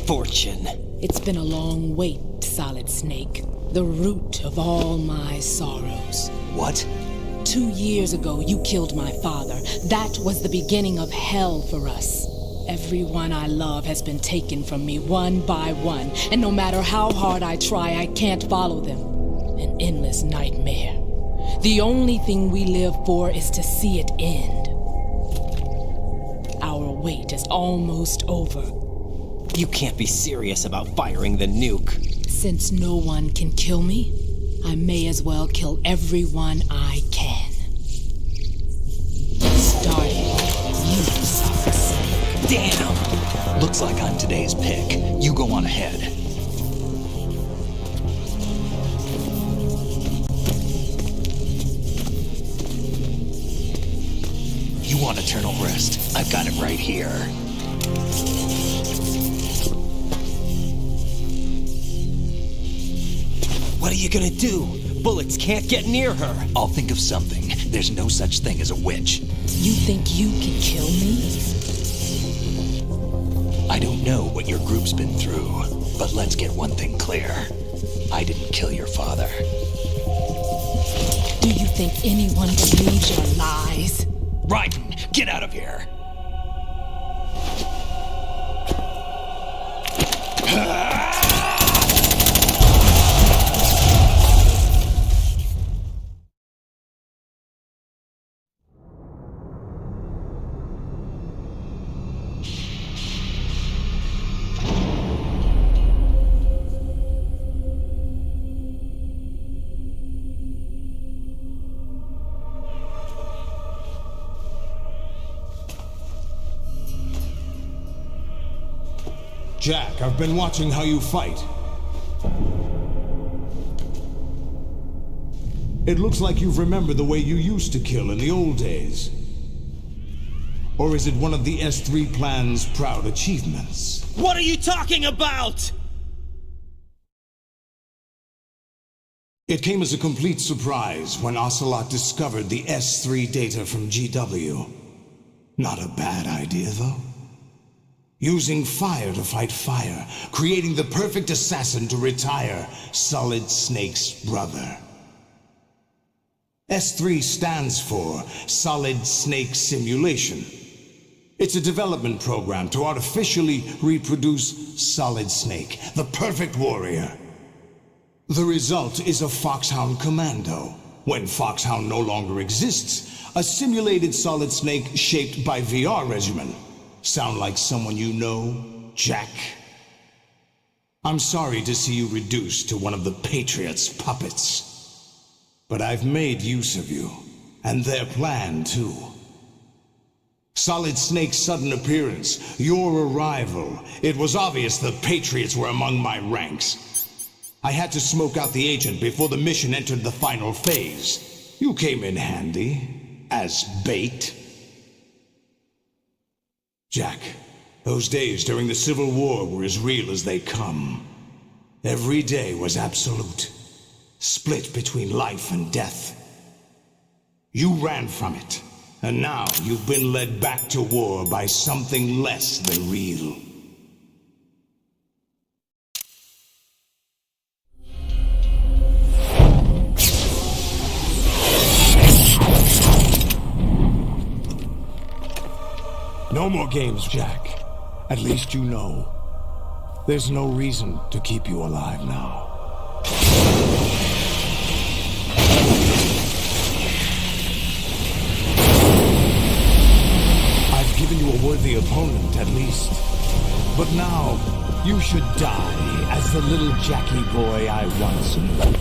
fortune. It's been a long wait, Solid Snake. The root of all my sorrows. What? 2 years ago, you killed my father. That was the beginning of hell for us. Everyone I love has been taken from me one by one, and no matter how hard I try, I can't follow them. An endless nightmare. The only thing we live for is to see it end. Our wait is almost over. You can't be serious about firing the nuke. Since no one can kill me, I may as well kill everyone I can. Starting you, Solid Snake. Damn! Looks like I'm today's pick. You go on ahead. You want eternal rest? I've got it right here. What are you gonna do? Bullets can't get near her. I'll think of something. There's no such thing as a witch. You think you can kill me? I don't know what your group's been through, but let's get one thing clear. I didn't kill your father. Do you think anyone believes your lies? Raiden, get out of here! Jack, I've been watching how you fight. It looks like you've remembered the way you used to kill in the old days. Or is it one of the S3 plan's proud achievements? What are you talking about? It came as a complete surprise when Ocelot discovered the S3 data from GW. Not a bad idea, though. Using fire to fight fire, creating the perfect assassin to retire Solid Snake's brother. S3 stands for Solid Snake Simulation. It's a development program to artificially reproduce Solid Snake, the perfect warrior. The result is a Foxhound Commando. When Foxhound no longer exists, a simulated Solid Snake shaped by VR regimen. Sound like someone you know, Jack? I'm sorry to see you reduced to one of the Patriots' puppets. But I've made use of you, and their plan too. Solid Snake's sudden appearance, your arrival, it was obvious the Patriots were among my ranks. I had to smoke out the agent before the mission entered the final phase. You came in handy, as bait. Jack, those days during the Civil War were as real as they come. Every day was absolute, split between life and death. You ran from it, and now you've been led back to war by something less than real. No more games, Jack. At least you know. There's no reason to keep you alive now. I've given you a worthy opponent, at least. But now, you should die as the little Jackie boy I once knew.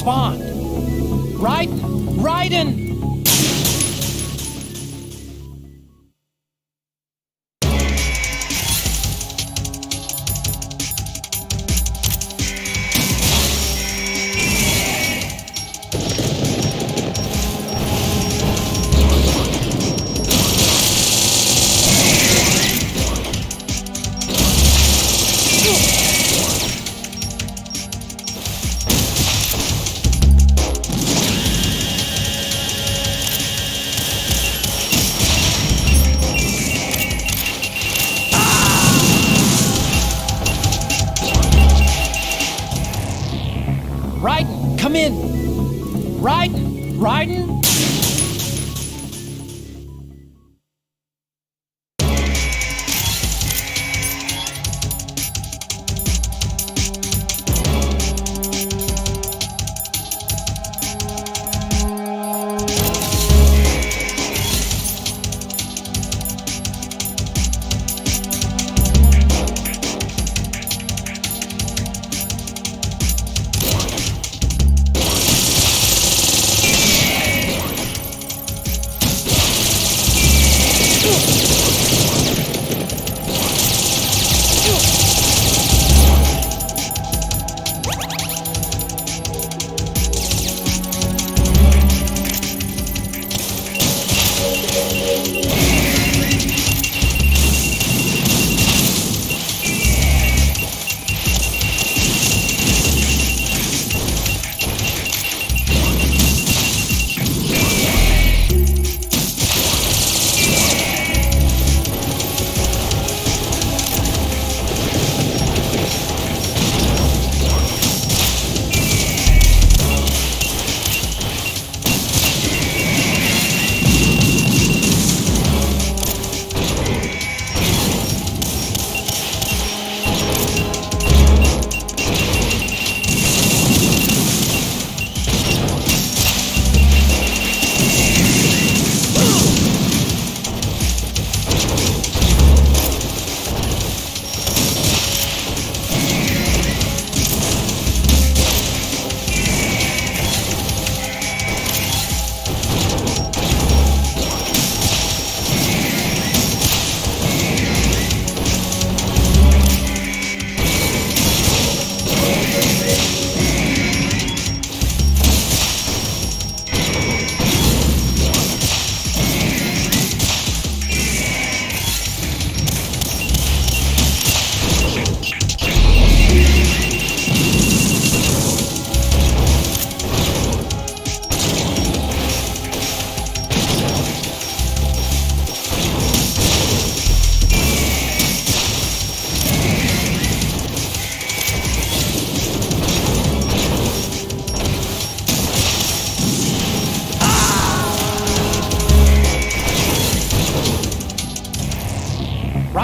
respond. Raiden! Raiden, come in! Raiden!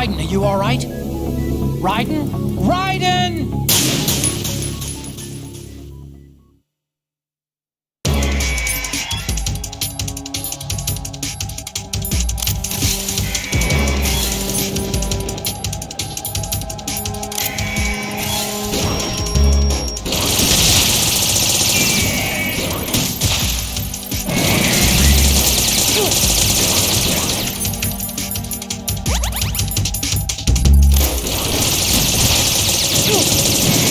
Raiden, are you all right? Raiden! Ooh.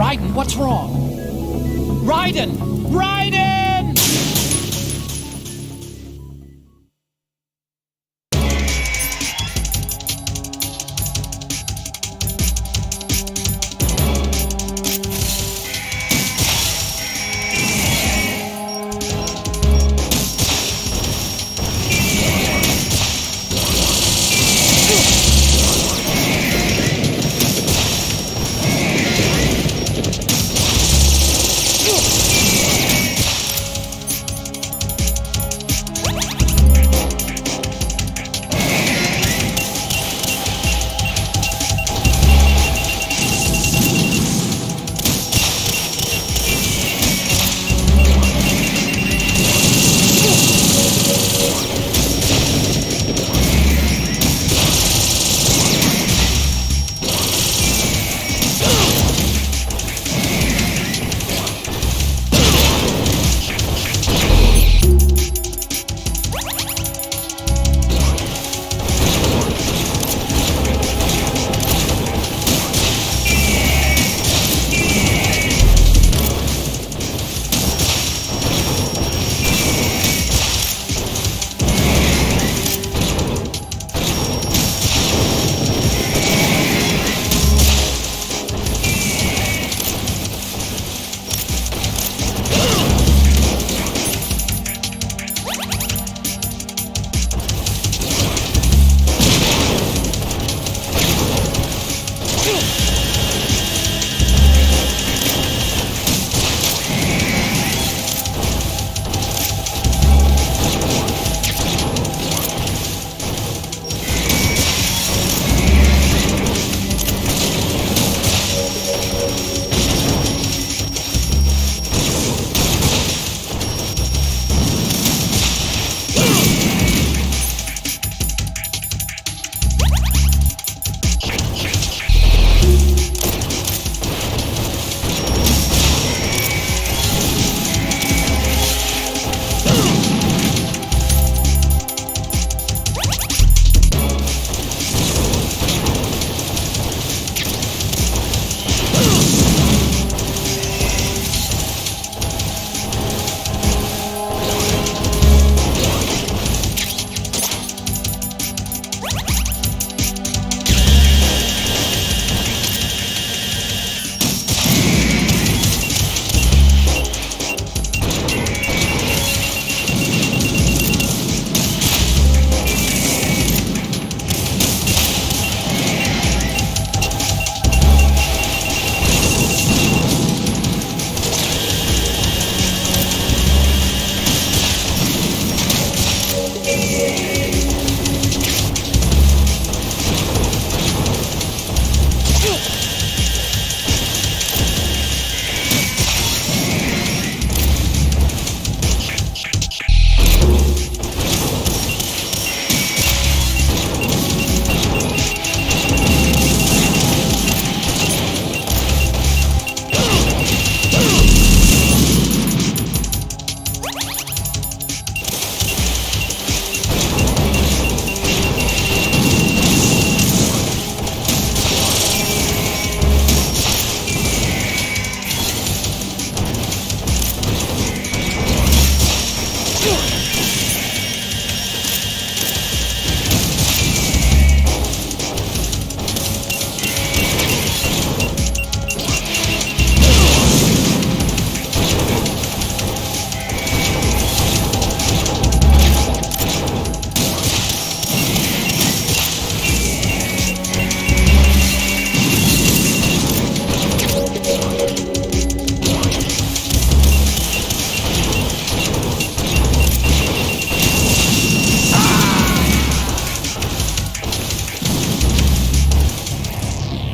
Raiden, what's wrong? Raiden! Raiden!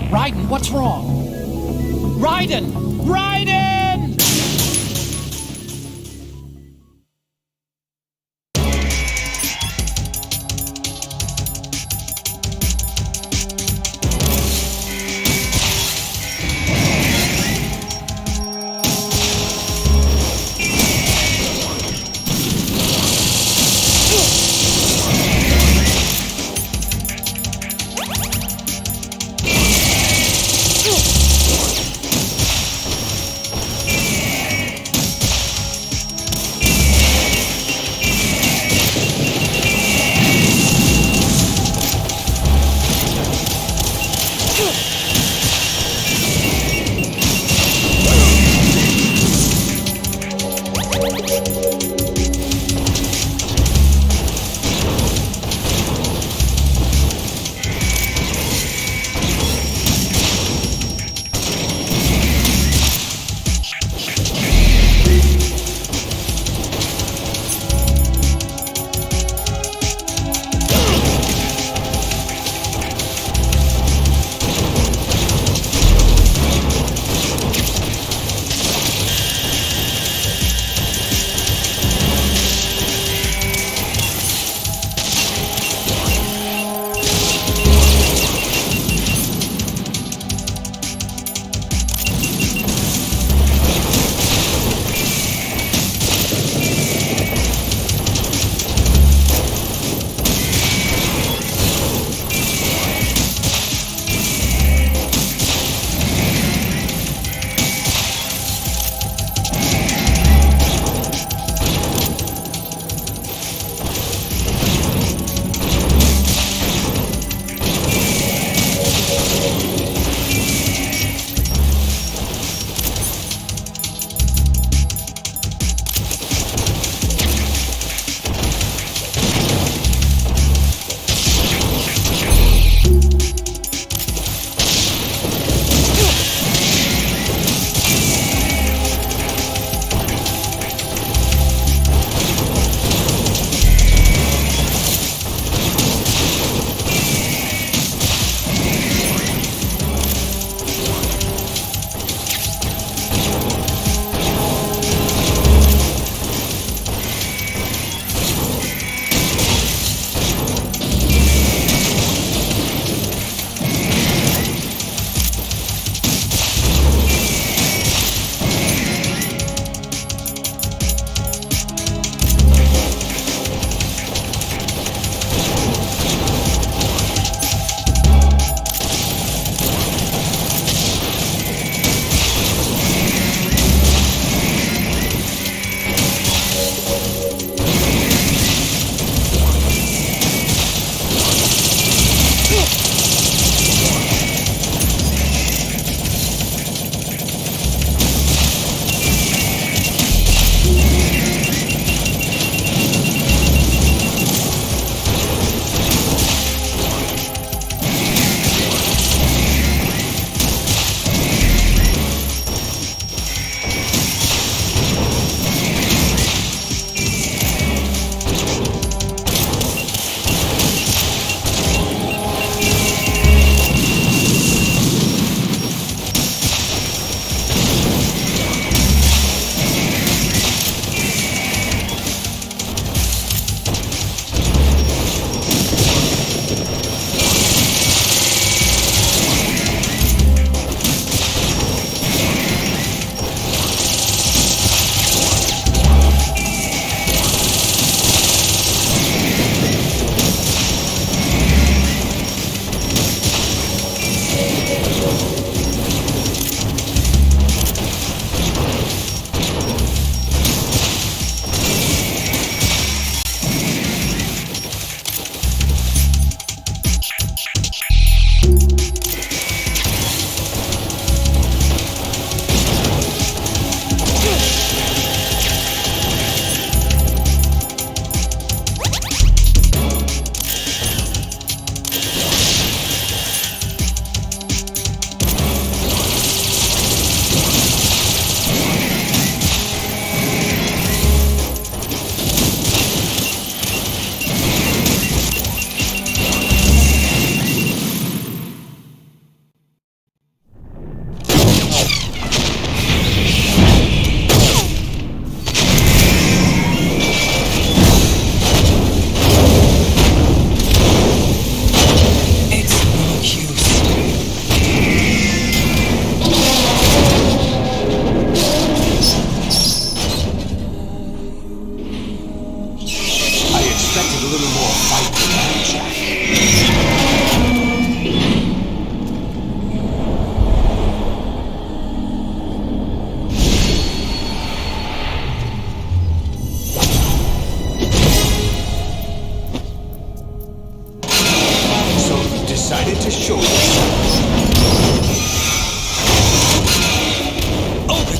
Raiden, what's wrong? Raiden! Raiden!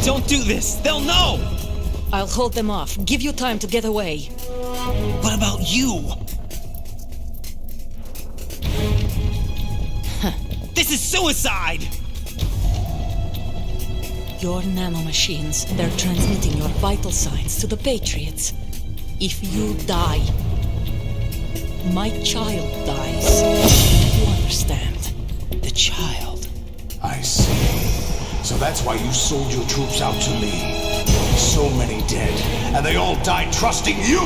Don't do this! They'll know! I'll hold them off. Give you time to get away. What about you? This is suicide! Your nanomachines, they're transmitting your vital signs to the Patriots. If you die, my child dies. You understand? The child. I see. So that's why you sold your troops out to me. So many dead, and they all died trusting you!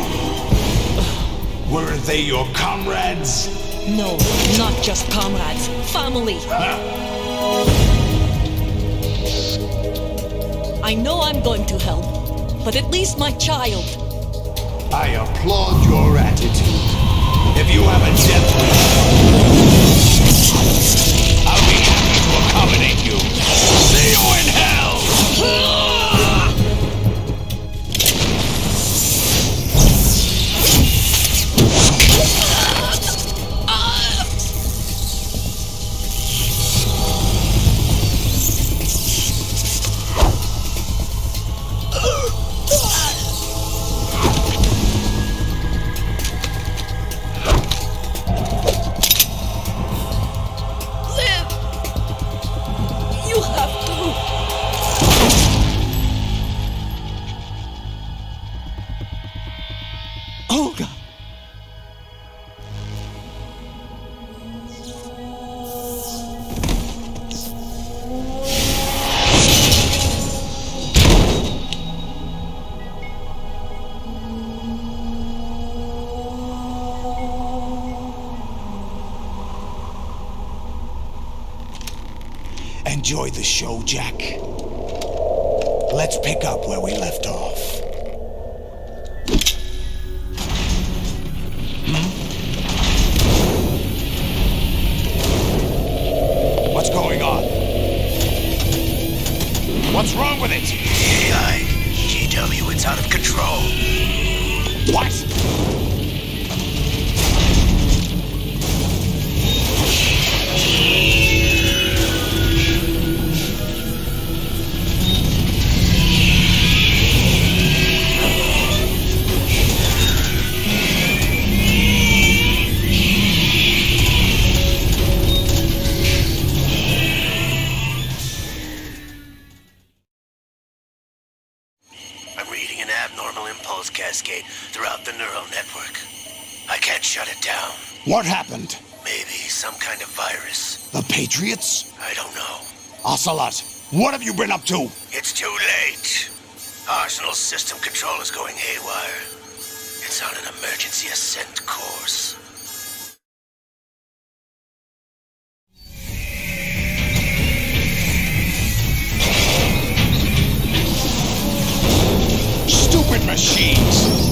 Weren't they your comrades? No, not just comrades. Family. I know I'm going to hell, but at least my child. I applaud your attitude. If you have a death wish, I'll be happy to accommodate you. See you in hell! Olga! Enjoy the show, Jack. Let's pick up where we left off. What's going on? What's wrong with it? AI, GW, it's out of control. What? I'm reading an abnormal impulse cascade throughout the neural network. I can't shut it down. What happened? Maybe some kind of virus. The Patriots? I don't know. Ocelot, what have you been up to? It's too late. Arsenal's system control is going haywire. It's on an emergency ascent course. Stupid machines!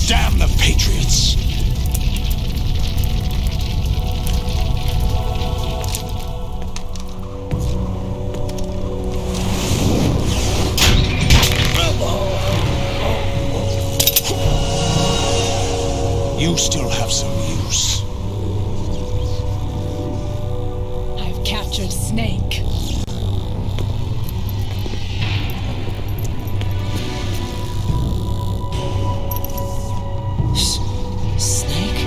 Damn the Patriots! You still have some use. I've captured Snake. Snake?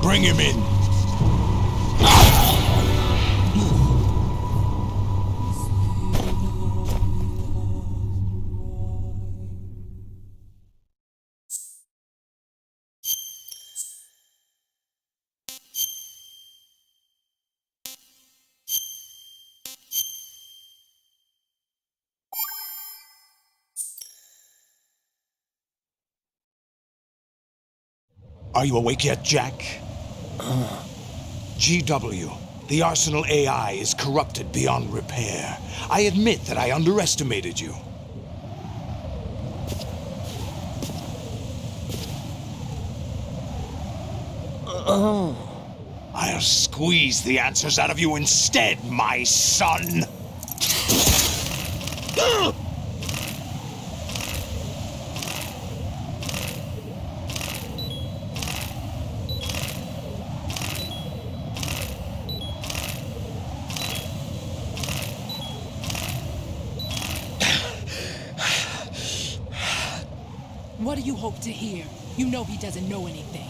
Bring him in. Are you awake yet, Jack? GW, the Arsenal AI is corrupted beyond repair. I admit that I underestimated you. I'll squeeze the answers out of you instead, my son! What do you hope to hear? You know he doesn't know anything.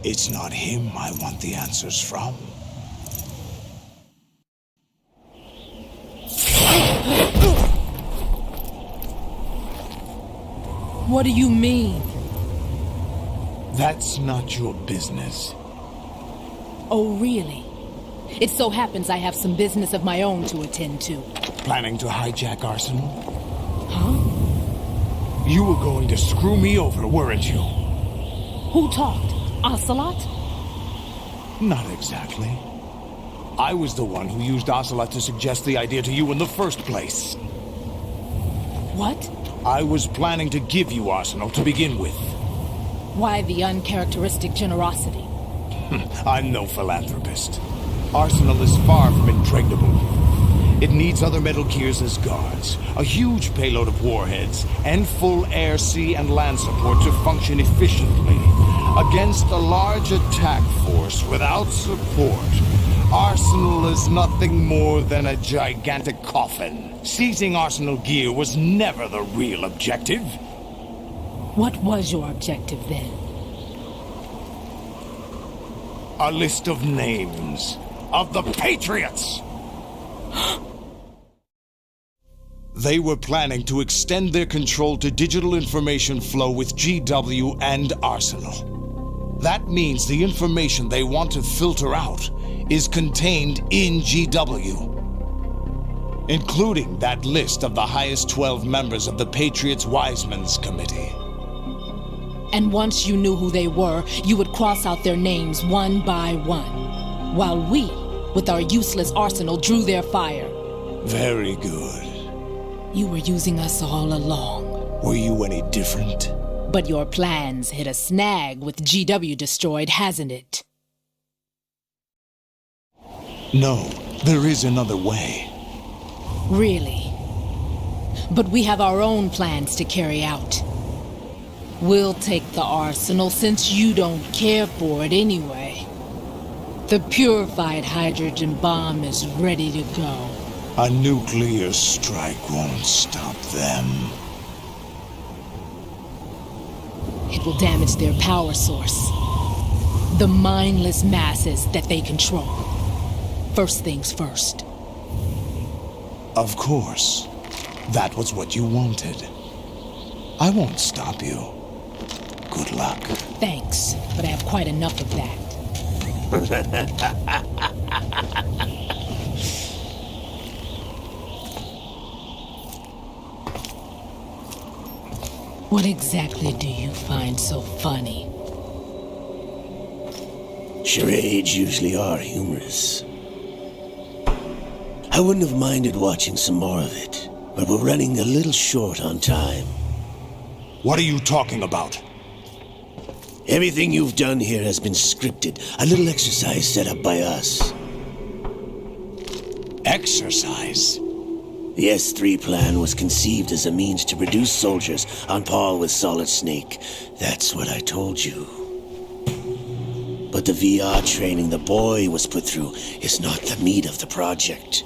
It's not him I want the answers from. What do you mean? That's not your business. Oh, really? It so happens I have some business of my own to attend to. Planning to hijack Arsenal? Huh? You were going to screw me over, weren't you? Who talked? Ocelot? Not exactly. I was the one who used Ocelot to suggest the idea to you in the first place. What? I was planning to give you Arsenal to begin with. Why the uncharacteristic generosity? I'm no philanthropist. Arsenal is far from impregnable. It needs other Metal Gears as guards, a huge payload of warheads, and full air, sea, and land support to function efficiently. Against a large attack force without support, Arsenal is nothing more than a gigantic coffin. Seizing Arsenal gear was never the real objective. What was your objective then? A list of names of the Patriots! They were planning to extend their control to digital information flow with GW and Arsenal. That means the information they want to filter out is contained in GW, including that list of the highest 12 members of the Patriots Wiseman's Committee. And once you knew who they were, you would cross out their names one by one, while we, with our useless arsenal, drew their fire. Very good. You were using us all along. Were you any different? But your plans hit a snag with GW destroyed, hasn't it? No, there is another way. Really? But we have our own plans to carry out. We'll take the arsenal since you don't care for it anyway. The purified hydrogen bomb is ready to go. A nuclear strike won't stop them. It will damage their power source. The mindless masses that they control. First things first. Of course. That was what you wanted. I won't stop you. Good luck. Thanks, but I have quite enough of that. What exactly do you find so funny? Charades usually are humorous. I wouldn't have minded watching some more of it, but we're running a little short on time. What are you talking about? Everything you've done here has been scripted, a little exercise set up by us. Exercise? The S3 plan was conceived as a means to reduce soldiers on par with Solid Snake. That's what I told you. But the VR training the boy was put through is not the meat of the project.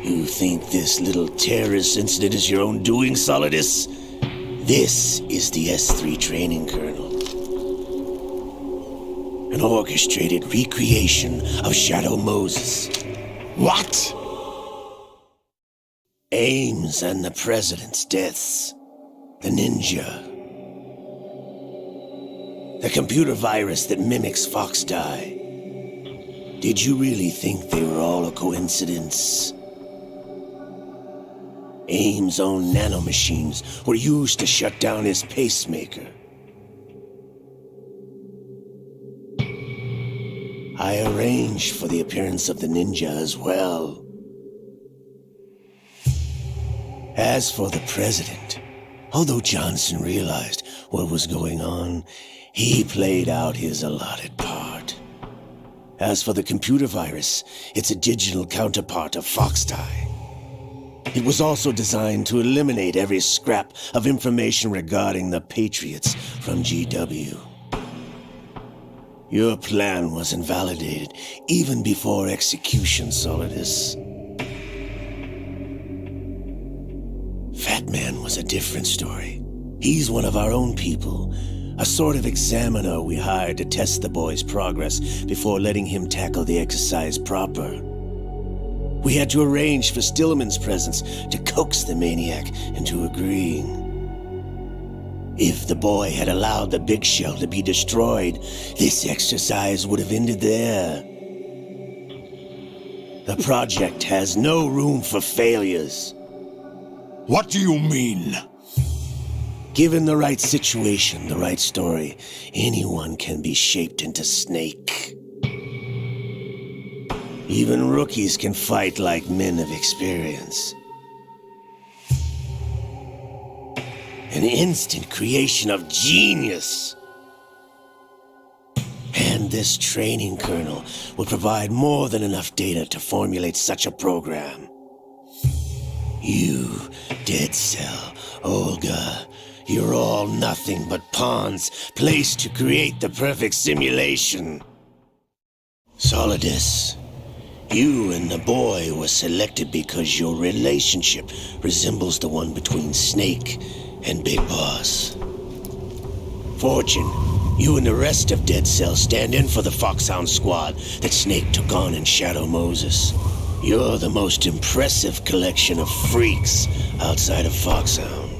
You think this little terrorist incident is your own doing, Solidus? This is the S3 training kernel. An orchestrated recreation of Shadow Moses. What? Ames and the president's deaths. The ninja. The computer virus that mimics Foxdie. Did you really think they were all a coincidence? AIM's own nanomachines were used to shut down his pacemaker. I arranged for the appearance of the ninja as well. As for the president, although Johnson realized what was going on, he played out his allotted part. As for the computer virus, it's a digital counterpart of Foxtie. It was also designed to eliminate every scrap of information regarding the Patriots from GW. Your plan was invalidated even before execution, Solidus. Fat Man was a different story. He's one of our own people, a sort of examiner we hired to test the boy's progress before letting him tackle the exercise proper. We had to arrange for Stillman's presence to coax the maniac into agreeing. If the boy had allowed the big shell to be destroyed, this exercise would have ended there. The project has no room for failures. What do you mean? Given the right situation, the right story, anyone can be shaped into Snake. Even rookies can fight like men of experience. An instant creation of genius. And this training kernel would provide more than enough data to formulate such a program. You, Dead Cell, Olga, you're all nothing but pawns placed to create the perfect simulation. Solidus, you and the boy were selected because your relationship resembles the one between Snake and Big Boss. Fortune, you and the rest of Dead Cell stand in for the Foxhound squad that Snake took on in Shadow Moses. You're the most impressive collection of freaks outside of Foxhound.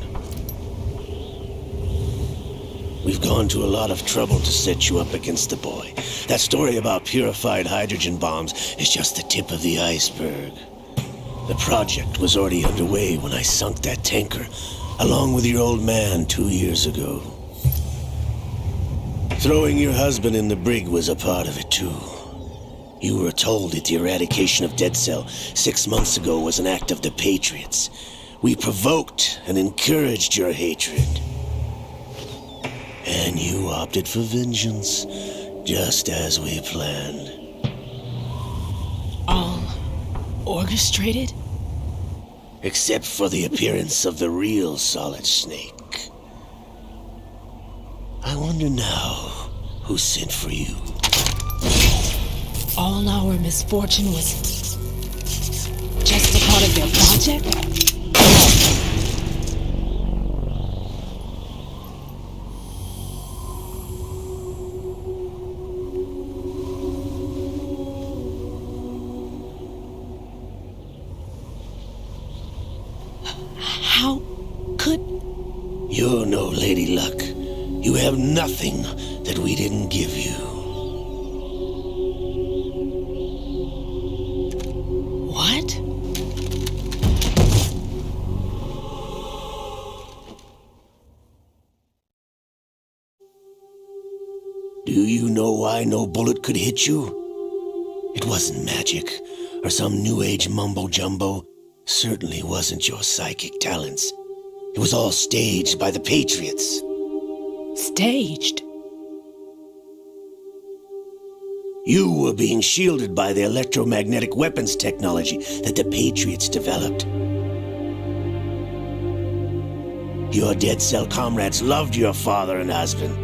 We've gone to a lot of trouble to set you up against the boy. That story about purified hydrogen bombs is just the tip of the iceberg. The project was already underway when I sunk that tanker, along with your old man 2 years ago. Throwing your husband in the brig was a part of it too. You were told that the eradication of Dead Cell 6 months ago was an act of the Patriots. We provoked and encouraged your hatred. And you opted for vengeance, just as we planned. All orchestrated? Except for the appearance of the real Solid Snake. I wonder now who sent for you. All our misfortune was just a part of their project? How could... You're no Lady Luck. You have nothing that we didn't give you. What? Do you know why no bullet could hit you? It wasn't magic, or some new age mumbo-jumbo. Certainly wasn't your psychic talents. It was all staged by the Patriots. Staged? You were being shielded by the electromagnetic weapons technology that the Patriots developed. Your Dead Cell comrades loved your father and husband.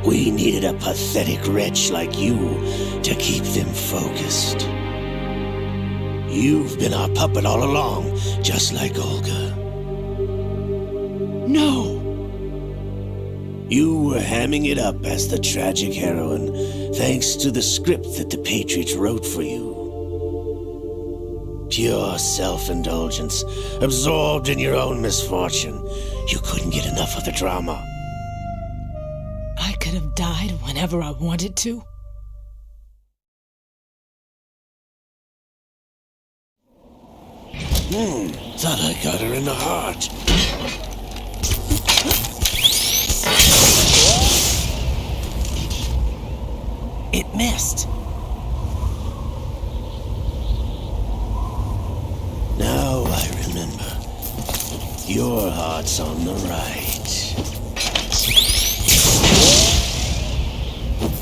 We needed a pathetic wretch like you to keep them focused. You've been our puppet all along, just like Olga. No! You were hamming it up as the tragic heroine, thanks to the script that the Patriots wrote for you. Pure self-indulgence, absorbed in your own misfortune. You couldn't get enough of the drama. I could have died whenever I wanted to. Thought I got her in the heart. It missed. Now I remember. Your heart's on the right.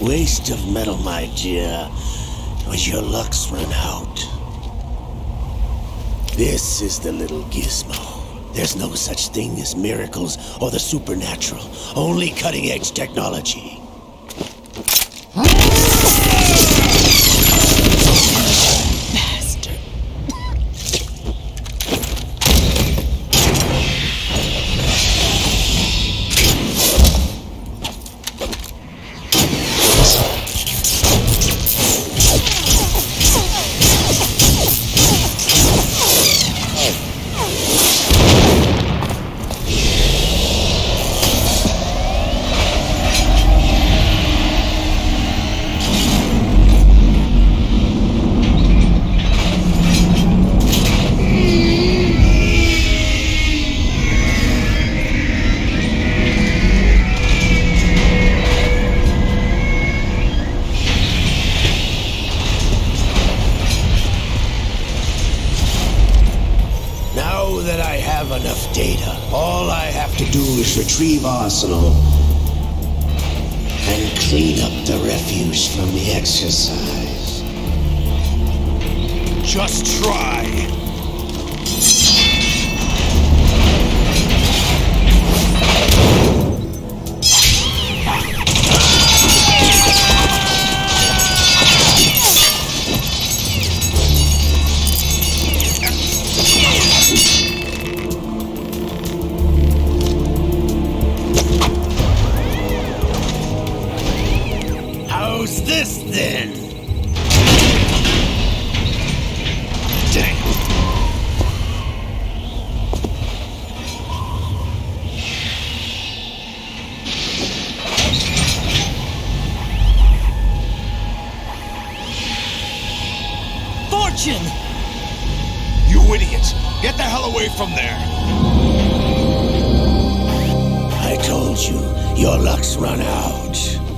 Waste of metal, my dear. Was your luck's run out? This is the little gizmo. There's no such thing as miracles or the supernatural. Only cutting-edge technology. Bastard. Now that I have enough data, all I have to do is retrieve Arsenal and clean up the refuse from the exercise. Just try. How's this then? Dang. Fortune! You idiots! Get the hell away from there! I told you, your luck's run out.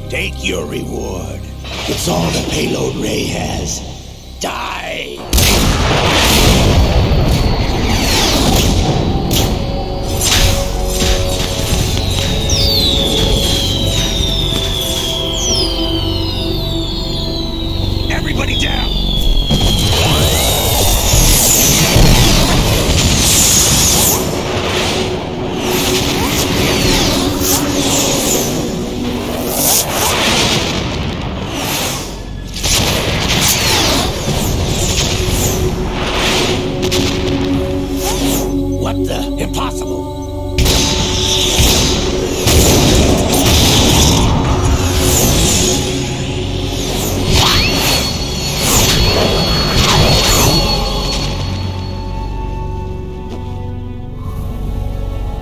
Take your reward. It's all the payload Ray has. Die! Everybody down! What the? Impossible!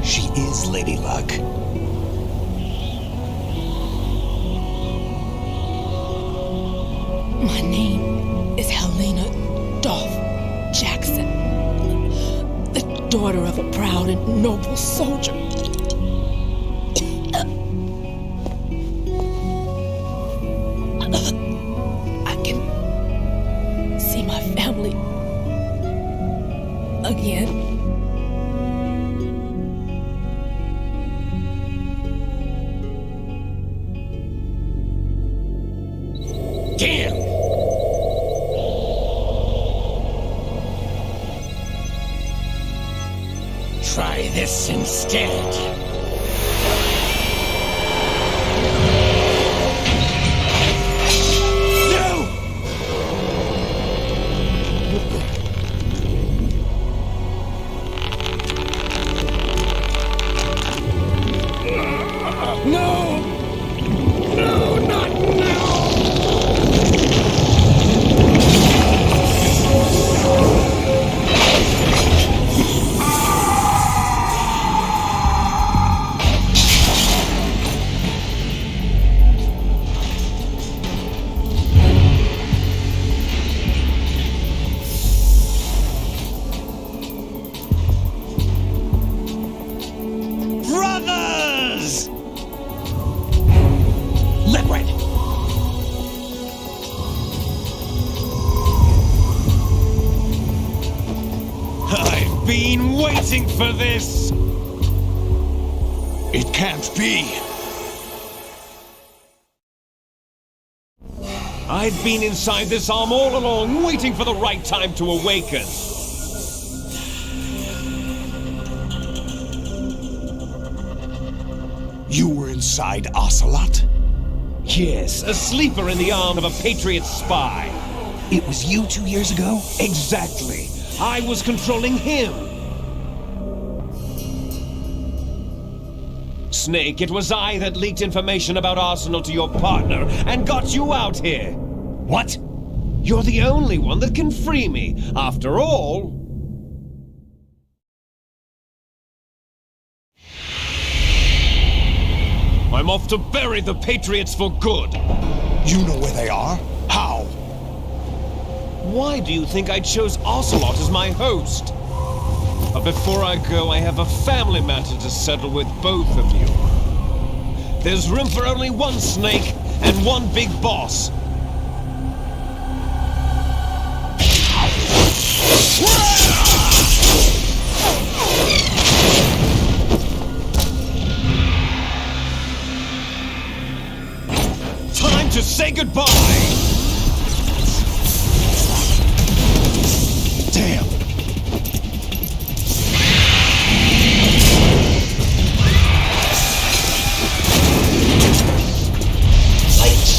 She is Lady Luck. My name is Helena Dolph Jackson, the daughter of a proud and noble soldier. I can see my family again. Damn! Try this instead. been waiting for this! It can't be. I've been inside this arm all along, waiting for the right time to awaken. You were inside Ocelot? Yes, a sleeper in the arm of a Patriot spy. It was you 2 years ago? Exactly. I was controlling him. Snake, it was I that leaked information about Arsenal to your partner and got you out here. What? You're the only one that can free me. After all... I'm off to bury the Patriots for good. You know where they are? How? Why do you think I chose Ocelot as my host? But before I go, I have a family matter to settle with both of you. There's room for only one Snake and one big boss. Time to say goodbye! Damn.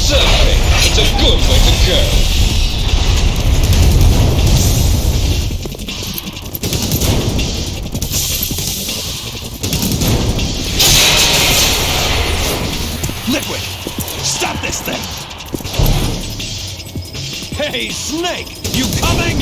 Surfing! It's a good way to go! Liquid! Stop this thing! Hey, Snake! You coming?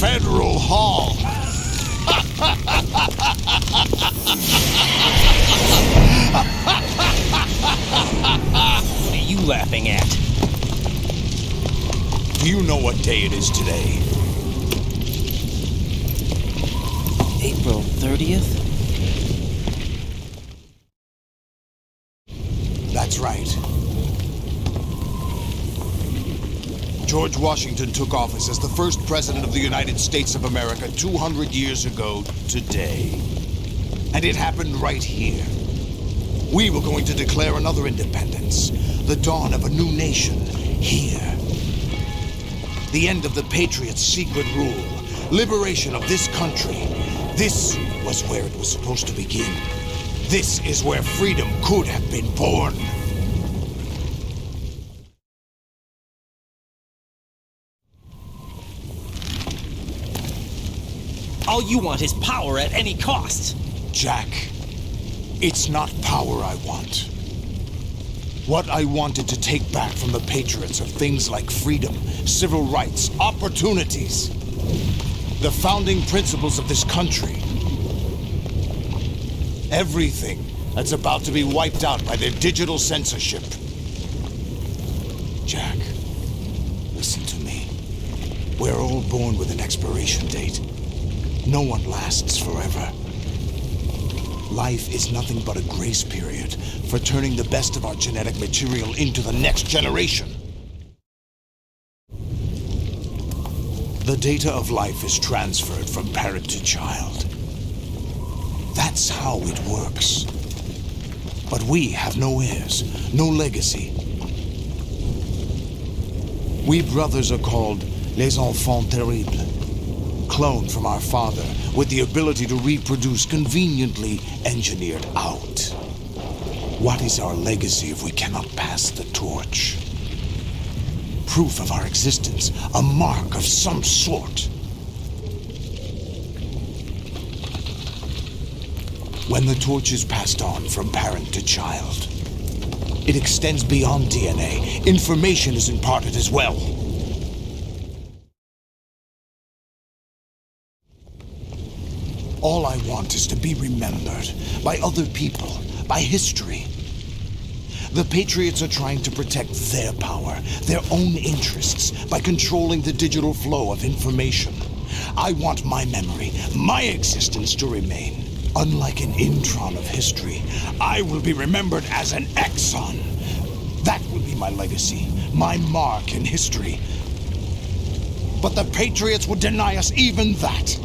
Federal Hall. What are you laughing at? Do you know what day it is today? April 30th? That's right. George Washington took office as the first president of the United States of America 200 years ago today. And it happened right here. We were going to declare another independence, the dawn of a new nation here. The end of the Patriots' secret rule, liberation of this country. This was where it was supposed to begin. This is where freedom could have been born. All you want is power at any cost. Jack, it's not power I want. What I wanted to take back from the Patriots are things like freedom, civil rights, opportunities. The founding principles of this country. Everything that's about to be wiped out by their digital censorship. Jack, listen to me. We're all born with an expiration date. No one lasts forever. Life is nothing but a grace period for turning the best of our genetic material into the next generation. The data of life is transferred from parent to child. That's how it works. But we have no heirs, no legacy. We brothers are called les enfants terribles, cloned from our father with the ability to reproduce conveniently engineered out. What is our legacy if we cannot pass the torch? Proof of our existence, a mark of some sort. When the torch is passed on from parent to child, it extends beyond DNA. Information is imparted as well. All I want is to be remembered by other people, by history. The Patriots are trying to protect their power, their own interests, by controlling the digital flow of information. I want my memory, my existence to remain. Unlike an intron of history, I will be remembered as an exon. That will be my legacy, my mark in history. But the Patriots would deny us even that.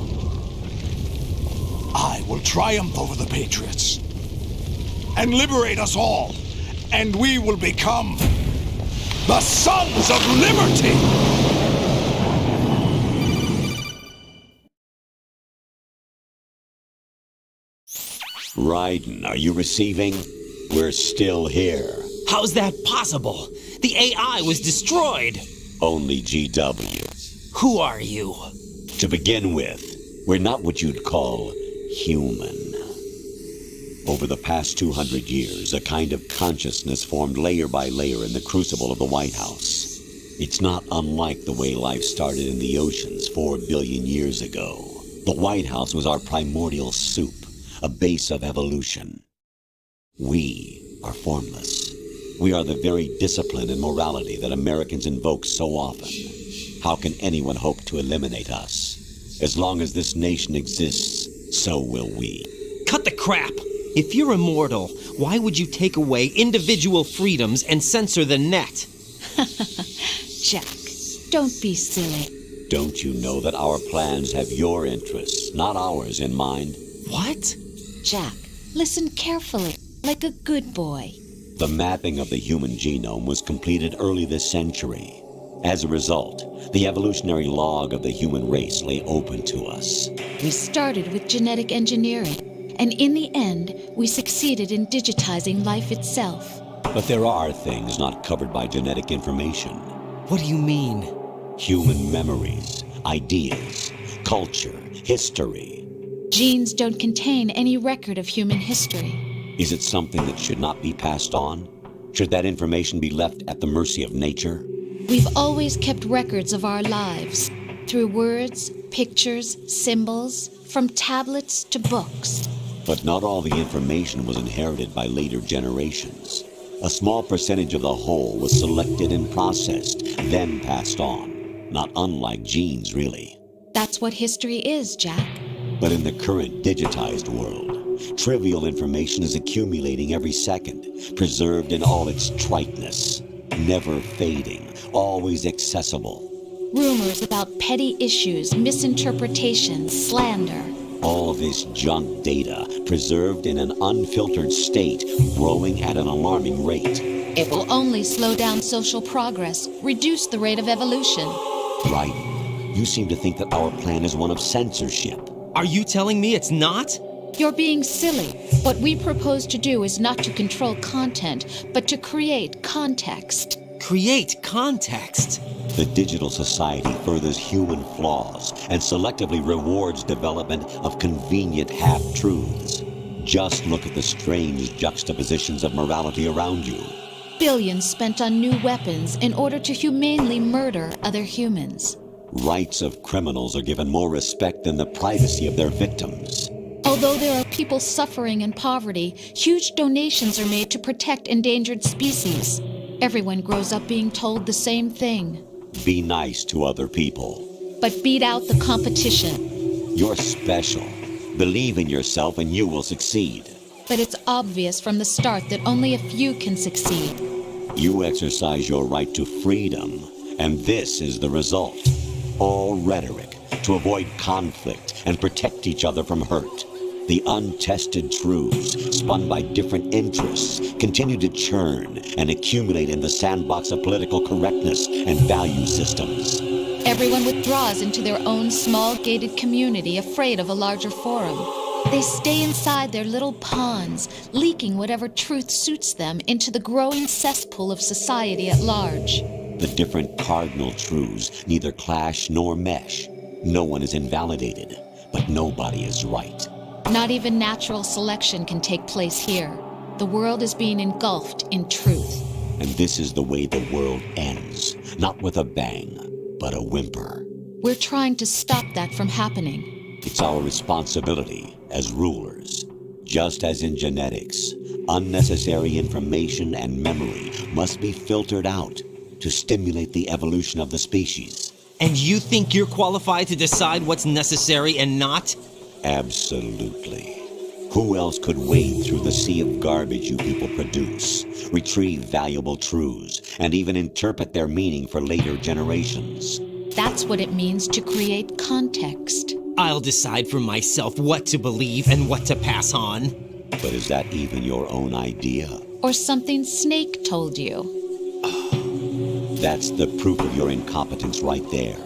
I will triumph over the Patriots and liberate us all, and we will become the Sons of Liberty! Raiden, are you receiving? We're still here. How's that possible? The AI was destroyed. Only GW. Who are you? To begin with, we're not what you'd call human. Over the past 200 years, a kind of consciousness formed layer by layer in the crucible of the White House. It's not unlike the way life started in the oceans 4 billion years ago. The White House was our primordial soup, a base of evolution. We are formless. We are the very discipline and morality that Americans invoke so often. How can anyone hope to eliminate us? As long as this nation exists, so will we. Cut the crap! If you're immortal, why would you take away individual freedoms and censor the net? Jack, don't be silly. Don't you know that our plans have your interests, not ours, in mind? What? Jack, listen carefully, like a good boy. The mapping of the human genome was completed early this century. As a result, the evolutionary log of the human race lay open to us. We started with genetic engineering, and in the end, we succeeded in digitizing life itself. But there are things not covered by genetic information. What do you mean? Human memories, ideas, culture, history. Genes don't contain any record of human history. Is it something that should not be passed on? Should that information be left at the mercy of nature? We've always kept records of our lives, through words, pictures, symbols, from tablets to books. But not all the information was inherited by later generations. A small percentage of the whole was selected and processed, then passed on. Not unlike genes, really. That's what history is, Jack. But in the current digitized world, trivial information is accumulating every second, preserved in all its triteness, never fading, always accessible. Rumors about petty issues, misinterpretations, slander. All this junk data, preserved in an unfiltered state, growing at an alarming rate. It will only slow down social progress, reduce the rate of evolution. Right. You seem to think that our plan is one of censorship. Are you telling me it's not? You're being silly. What we propose to do is not to control content, but to create context. Create context? The digital society furthers human flaws and selectively rewards development of convenient half-truths. Just look at the strange juxtapositions of morality around you. Billions spent on new weapons in order to humanely murder other humans. Rights of criminals are given more respect than the privacy of their victims. Although there are people suffering in poverty, huge donations are made to protect endangered species. Everyone grows up being told the same thing. Be nice to other people. But beat out the competition. You're special. Believe in yourself and you will succeed. But it's obvious from the start that only a few can succeed. You exercise your right to freedom, and this is the result. All rhetoric to avoid conflict and protect each other from hurt. The untested truths, spun by different interests, continue to churn and accumulate in the sandbox of political correctness and value systems. Everyone withdraws into their own small gated community, afraid of a larger forum. They stay inside their little ponds, leaking whatever truth suits them into the growing cesspool of society at large. The different cardinal truths neither clash nor mesh. No one is invalidated, but nobody is right. Not even natural selection can take place here. The world is being engulfed in truth. And this is the way the world ends, not with a bang, but a whimper. We're trying to stop that from happening. It's our responsibility as rulers. Just as in genetics, unnecessary information and memory must be filtered out to stimulate the evolution of the species. And you think you're qualified to decide what's necessary and not? Absolutely. Who else could wade through the sea of garbage you people produce, retrieve valuable truths, and even interpret their meaning for later generations? That's what it means to create context. I'll decide for myself what to believe and what to pass on. But is that even your own idea? Or something Snake told you? That's the proof of your incompetence right there.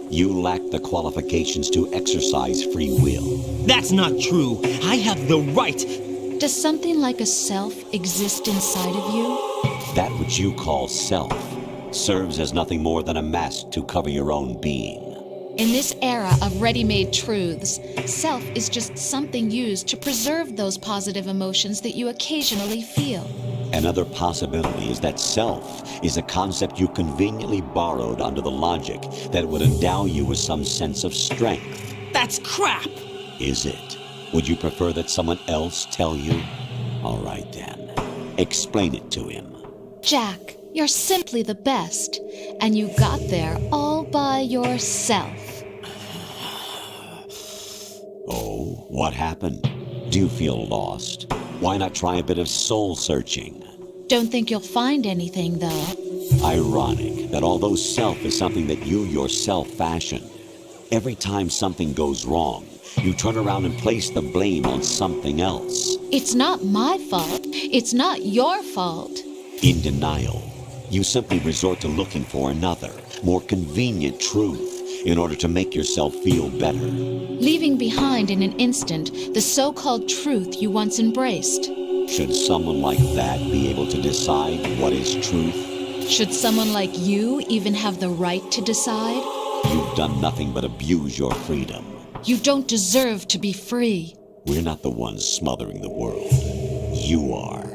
You lack the qualifications to exercise free will. That's not true. I have the right. Does something like a self exist inside of you? That which you call self serves as nothing more than a mask to cover your own being. In this era of ready-made truths, self is just something used to preserve those positive emotions that you occasionally feel. Another possibility is that self is a concept you conveniently borrowed under the logic that it would endow you with some sense of strength. That's crap! Is it? Would you prefer that someone else tell you? All right then. Explain it to him. Jack, you're simply the best, and you got there all by yourself. Oh, what happened? Do you feel lost? Why not try a bit of soul searching? Don't think you'll find anything, though. Ironic that although self is something that you yourself fashioned, every time something goes wrong, you turn around and place the blame on something else. It's not my fault. It's not your fault. In denial, you simply resort to looking for another, more convenient truth in order to make yourself feel better. Leaving behind in an instant the so-called truth you once embraced. Should someone like that be able to decide what is truth? Should someone like you even have the right to decide? You've done nothing but abuse your freedom. You don't deserve to be free. We're not the ones smothering the world. You are.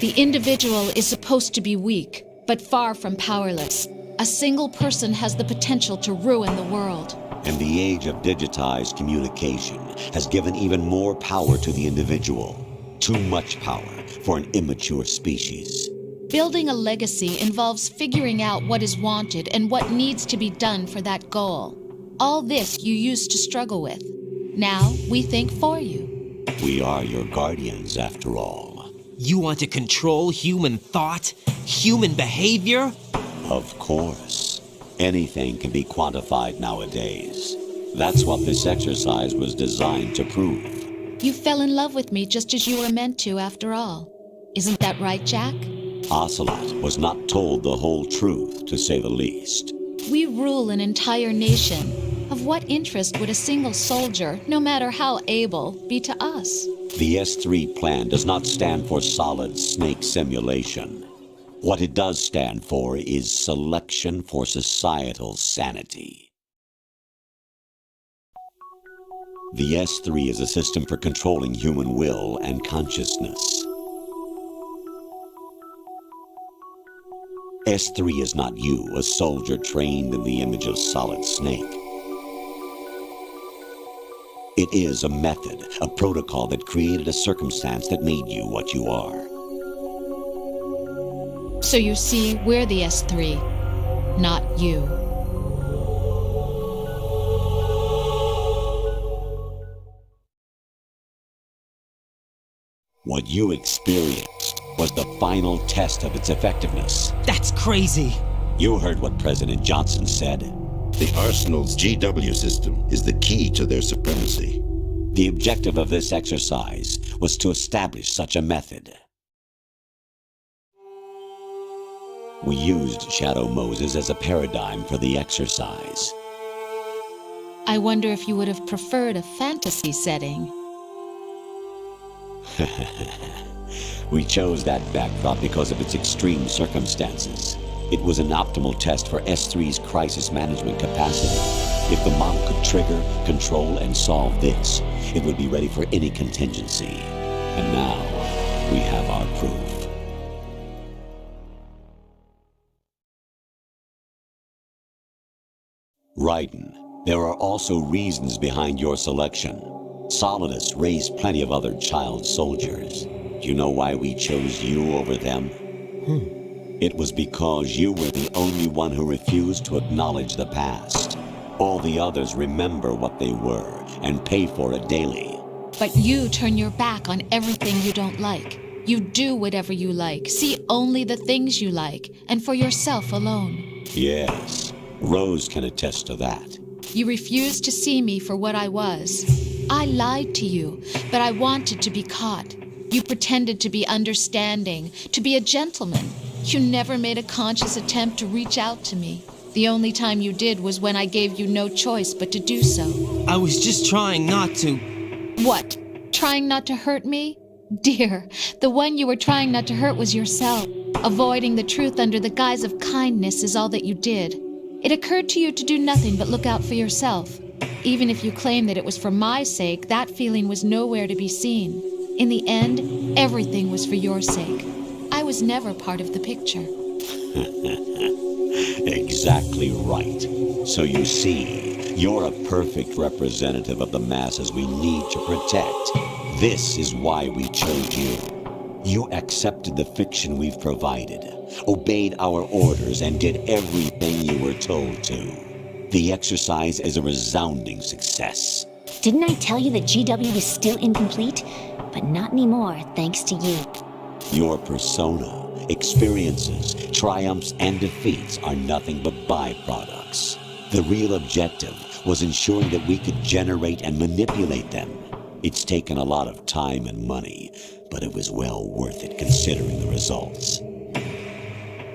The individual is supposed to be weak, but far from powerless. A single person has the potential to ruin the world. And the age of digitized communication has given even more power to the individual. Too much power for an immature species. Building a legacy involves figuring out what is wanted and what needs to be done for that goal. All this you used to struggle with. Now we think for you. We are your guardians, after all. You want to control human thought? Human behavior? Of course. Anything can be quantified nowadays. That's what this exercise was designed to prove. You fell in love with me just as you were meant to, after all. Isn't that right, Jack? Ocelot was not told the whole truth, to say the least. We rule an entire nation. Of what interest would a single soldier, no matter how able, be to us? The S3 plan does not stand for solid snake simulation. What it does stand for is selection for societal sanity. The S3 is a system for controlling human will and consciousness. S3 is not you, a soldier trained in the image of Solid Snake. It is a method, a protocol that created a circumstance that made you what you are. So you see, we're the S3, not you. What you experienced was the final test of its effectiveness. That's crazy. You heard what President Johnson said. The Arsenal's GW system is the key to their supremacy. The objective of this exercise was to establish such a method. We used Shadow Moses as a paradigm for the exercise. I wonder if you would have preferred a fantasy setting. We chose that backdrop because of its extreme circumstances. It was an optimal test for S3's crisis management capacity. If the model could trigger, control, and solve this, it would be ready for any contingency. And now, we have our proof. Raiden, there are also reasons behind your selection. Solidus raised plenty of other child soldiers. Do you know why we chose you over them? It was because you were the only one who refused to acknowledge the past. All the others remember what they were and pay for it daily. But you turn your back on everything you don't like. You do whatever you like, see only the things you like, and for yourself alone. Yes, Rose can attest to that. You refused to see me for what I was. I lied to you, but I wanted to be caught. You pretended to be understanding, to be a gentleman. You never made a conscious attempt to reach out to me. The only time you did was when I gave you no choice but to do so. I was just trying not to. What? Trying not to hurt me? Dear, the one you were trying not to hurt was yourself. Avoiding the truth under the guise of kindness is all that you did. It occurred to you to do nothing but look out for yourself. Even if you claim that it was for my sake, that feeling was nowhere to be seen. In the end, everything was for your sake. I was never part of the picture. Exactly right. So you see, you're a perfect representative of the masses we need to protect. This is why we chose you. You accepted the fiction we've provided, obeyed our orders, and did everything you were told to. The exercise is a resounding success. Didn't I tell you that GW was still incomplete? But not anymore, thanks to you. Your persona, experiences, triumphs, and defeats are nothing but byproducts. The real objective was ensuring that we could generate and manipulate them. It's taken a lot of time and money, but it was well worth it considering the results.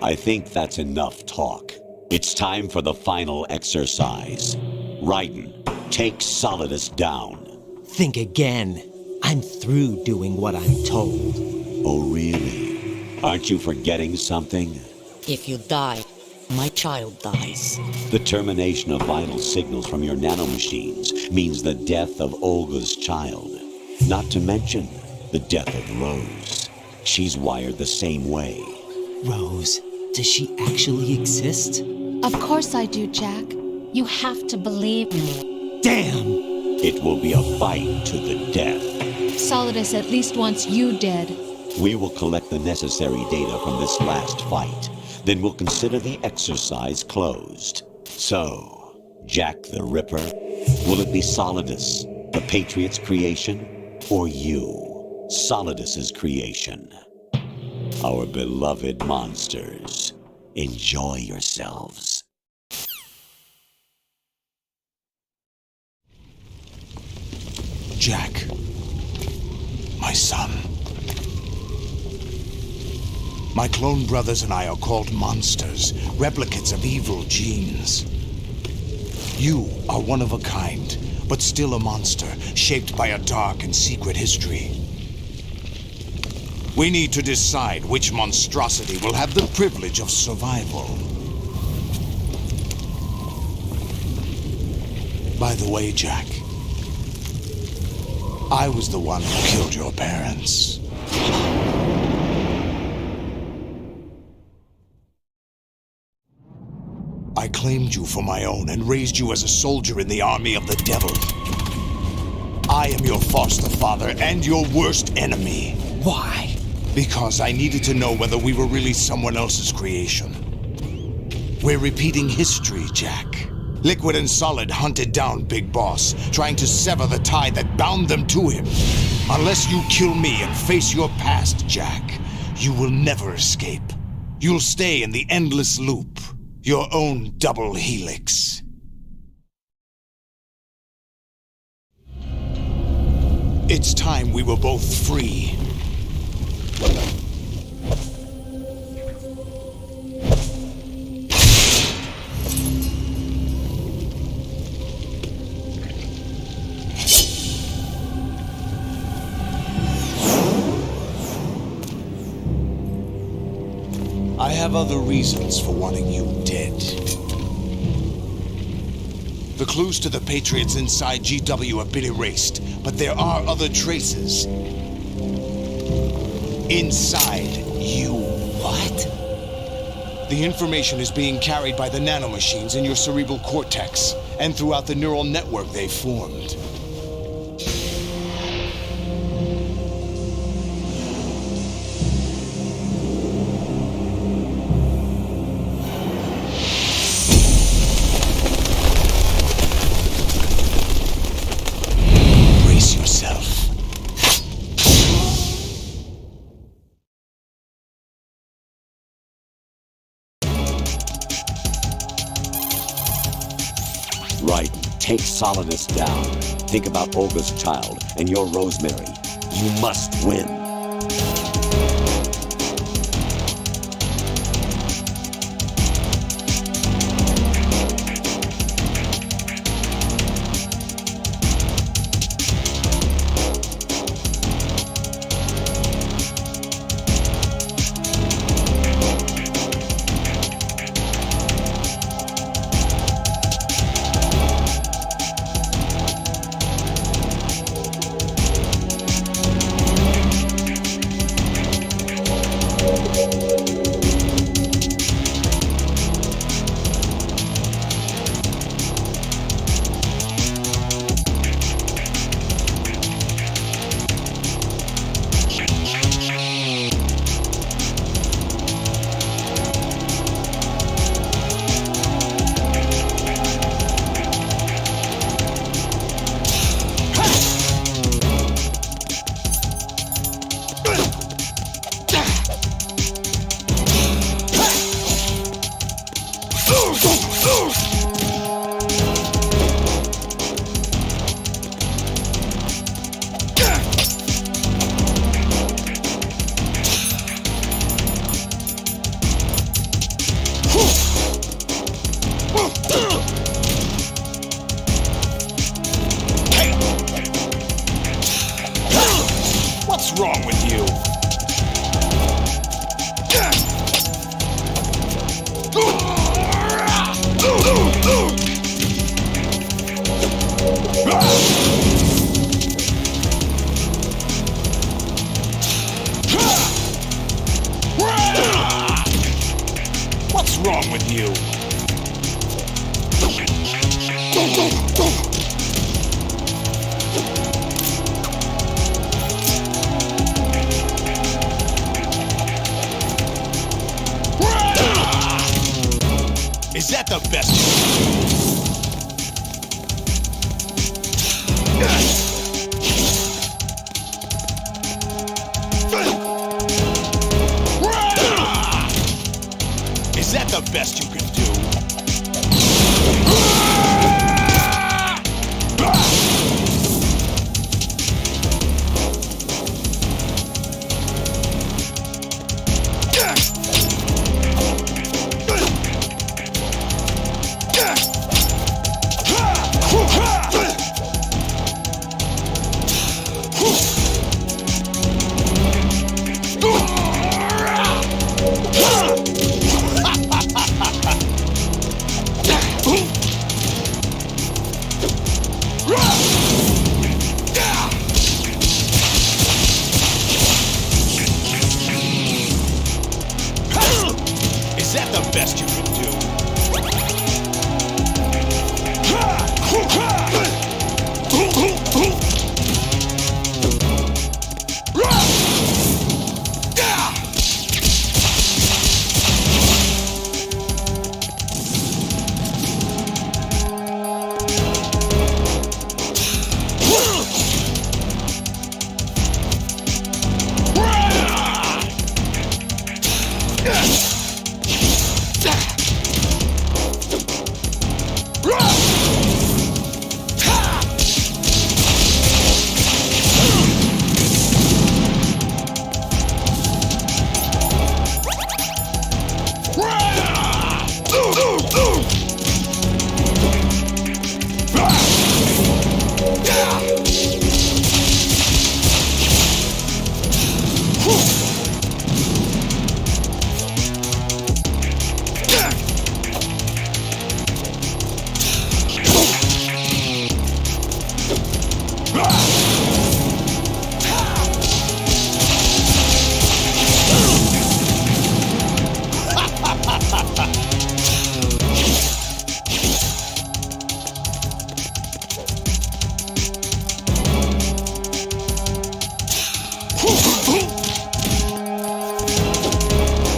I think that's enough talk. It's time for the final exercise. Raiden, take Solidus down. Think again. I'm through doing what I'm told. Oh, really? Aren't you forgetting something? If you die, my child dies. The termination of vital signals from your nanomachines means the death of Olga's child. Not to mention the death of Rose. She's wired the same way. Rose, does she actually exist? Of course I do, Jack. You have to believe me. Damn! It will be a fight to the death. Solidus at least wants you dead. We will collect the necessary data from this last fight. Then we'll consider the exercise closed. So, Jack the Ripper, will it be Solidus, the Patriot's creation, or you, Solidus's creation? Our beloved monsters, enjoy yourselves. Jack, my son. My clone brothers and I are called monsters, replicates of evil genes. You are one of a kind, but still a monster, shaped by a dark and secret history. We need to decide which monstrosity will have the privilege of survival. By the way, Jack, I was the one who killed your parents. I claimed you for my own and raised you as a soldier in the army of the devil. I am your foster father and your worst enemy. Why? Because I needed to know whether we were really someone else's creation. We're repeating history, Jack. Liquid and Solid hunted down Big Boss, trying to sever the tie that bound them to him. Unless you kill me and face your past, Jack, you will never escape. You'll stay in the endless loop, your own double helix. It's time we were both free. I have other reasons for wanting you dead. The clues to the Patriots inside GW have been erased, but there are other traces. Inside you. What? The information is being carried by the nanomachines in your cerebral cortex, and throughout the neural network they formed. Right. Take Solidus down. Think about Olga's child and your Rosemary. You must win. What's wrong with you? What's wrong with you? Is that the best? Is that the best you can do?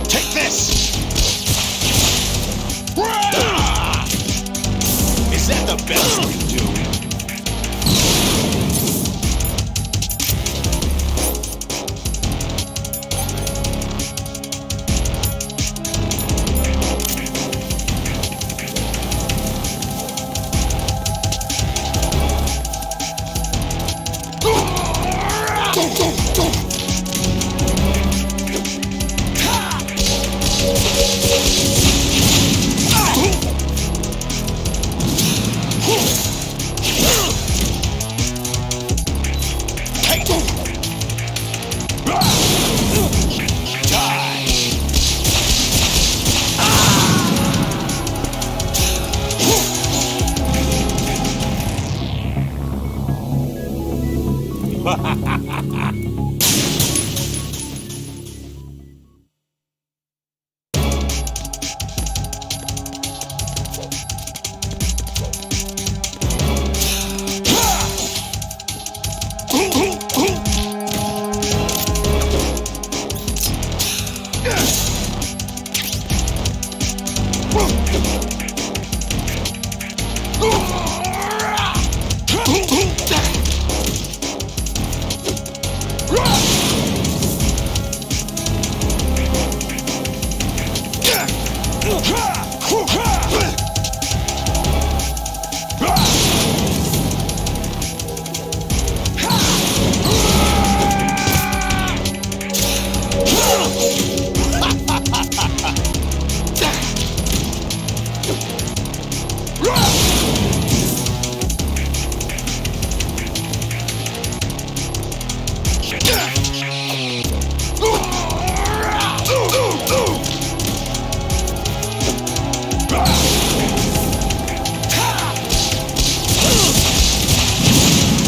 Take this! Is that the best you can do?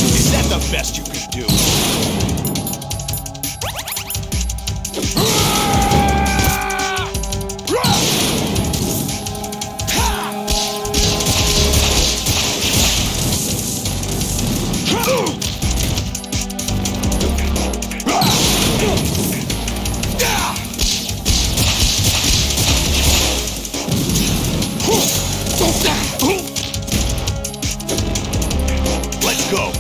Is that the best you can do? Let's go.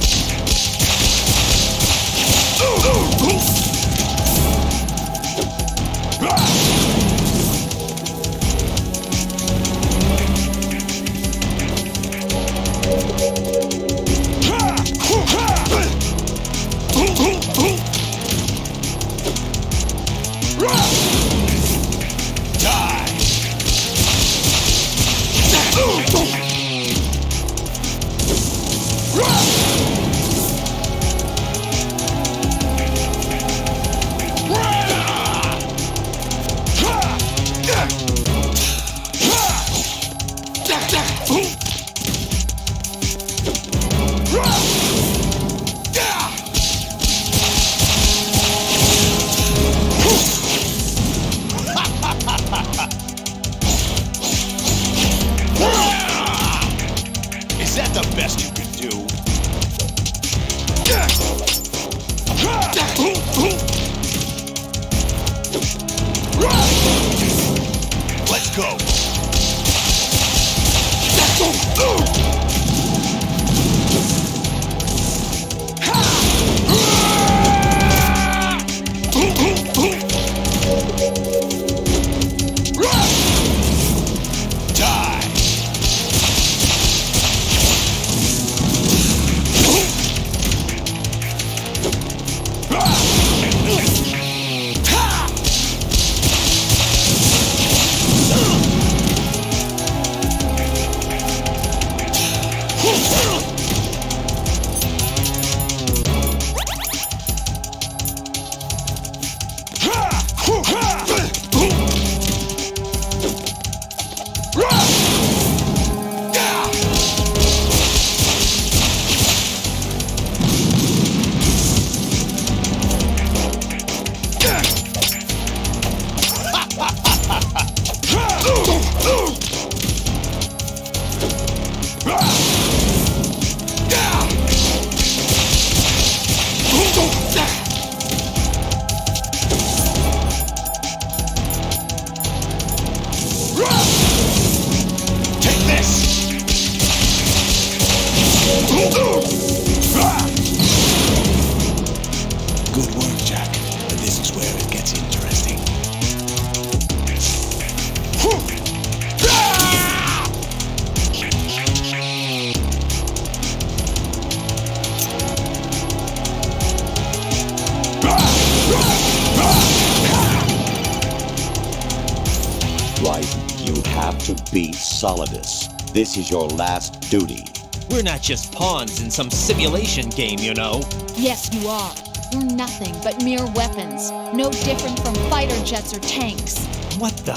to beat Solidus. This is your last duty. We're not just pawns in some simulation game, you know. Yes, you are. You're nothing but mere weapons. No different from fighter jets or tanks. What the?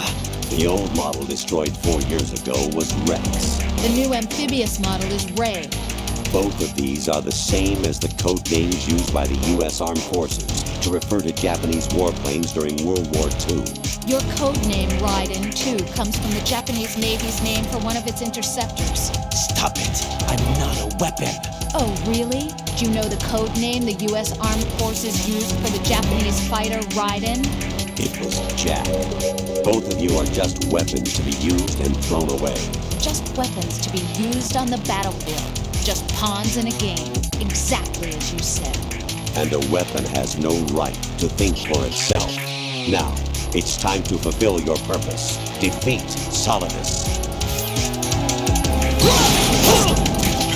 The old model destroyed 4 years ago was Rex. The new amphibious model is Ray. Both of these are the same as the code names used by the U.S. Armed Forces to refer to Japanese warplanes during World War II. Your code name, Raiden, too, comes from the Japanese Navy's name for one of its interceptors. Stop it. I'm not a weapon. Oh, really? Do you know the code name the U.S. Armed Forces used for the Japanese fighter Raiden? It was Jack. Both of you are just weapons to be used and thrown away. Just weapons to be used on the battlefield. Just pawns in a game. Exactly as you said. And a weapon has no right to think for itself. Now, it's time to fulfill your purpose. Defeat Solidus.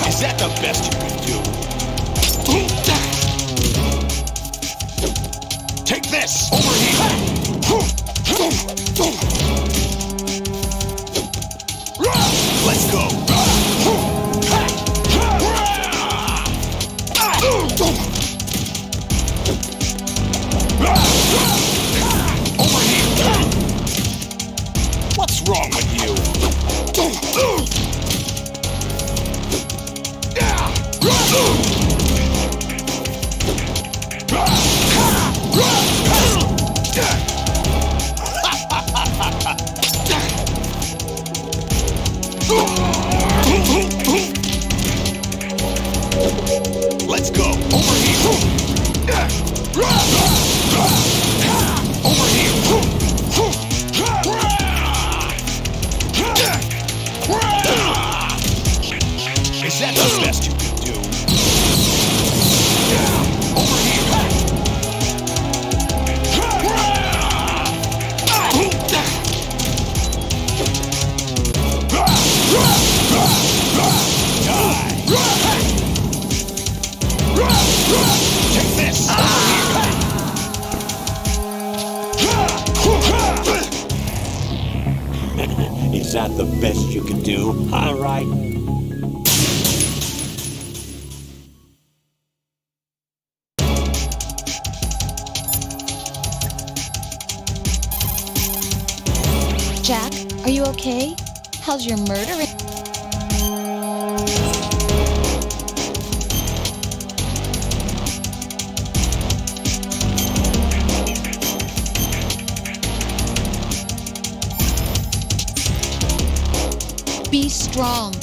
Is that the best you can do? Take this! Over here! Let's go! Over here! What's wrong with you? Let's go! Over here! Over here! Is that the best you can do? Over here! Take this! Is that the best you can do? All right. Jack, are you okay? How's your murder? Be strong.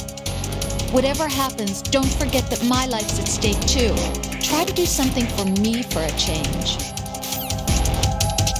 Whatever happens, don't forget that my life's at stake too. Try to do something for me for a change.